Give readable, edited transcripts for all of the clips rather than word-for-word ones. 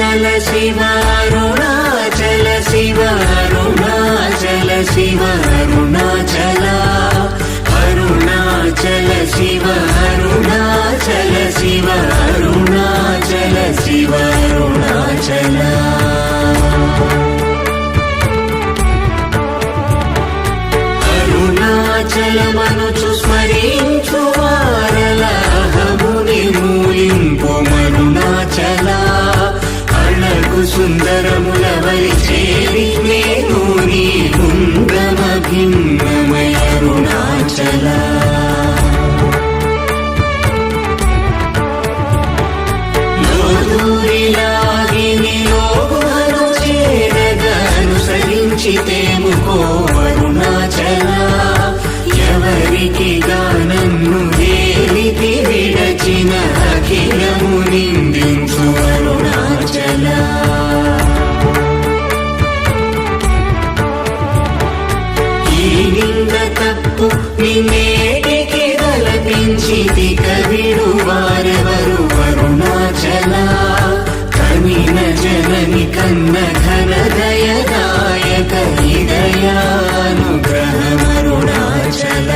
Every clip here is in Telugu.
అరుణాచల శివ అరుణాచల శివ అరుణాచల శివ అరుణాచల అరుణాచల శివ అరుణాచల శివ అరుణాచల శివ అరుణాచల అరుణాచలమనుచు స్మరించు వారల అహముని మూలింపు మరుణాచల అళగు సుందరముల వరి చేరి నేను నీ గుండ్రమ భిన్నమయ అరుణాచల లోదూరిలాగిని లోగుహను చేరగా అనుసరించితేముకో అరుణాచల ఎవరికి గానన్ను ఏలికి విడచిన అఖిలము నిందించు అరుణాచల ఈ నింద తప్పు నిన్నేటికి తలపించితి కవిడు వారెవరు అరుణాచల కనిన జనని కన్న ఘన దయదాయక హృదయానుగ్రహమరుణాచల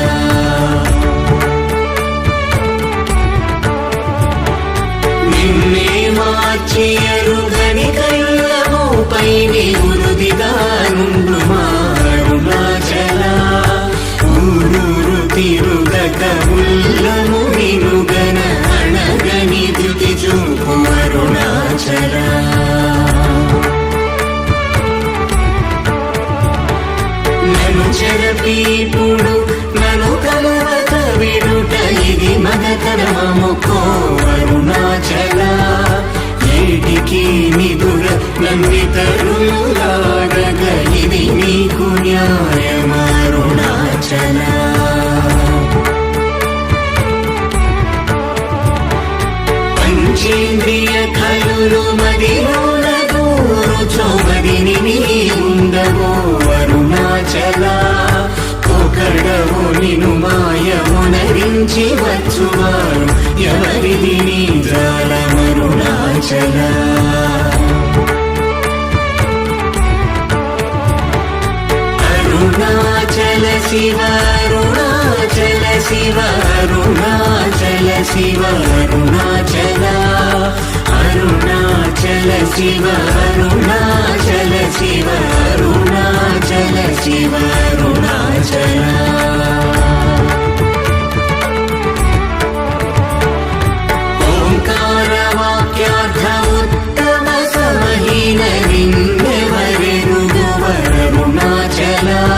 నిన్నే మార్చి అరుగని కళ్ళముపై నివృదిగా నుండు మా అరుణాచల ఊరూరు తిరుగక ఉల్లము వినుగన అణగని ధృతి చూపు అరుణాచల నన్ను చెరపీపుడు నన్ను కలవక విడుట ఇది మగతరమముకో అరుణాచల ఏటికి నిదుర నందితరులాగగ ఇది నీకు న్యాయమరుణాచల పంచేంద్రియ కలులు మదిలోన గూరుచోమదిని నీ ఉండవో అరుణాచల ఒకడవు నిను మాయమునరించి వచ్చువారు ఎవరిది నీ జాలమరుణాచల అరుణాచల శివ అరుణాచల శివ అరుణాచల శివ అరుణాచల అరుణాచల శివ అరుణాచల శివ అరుణాచల శివ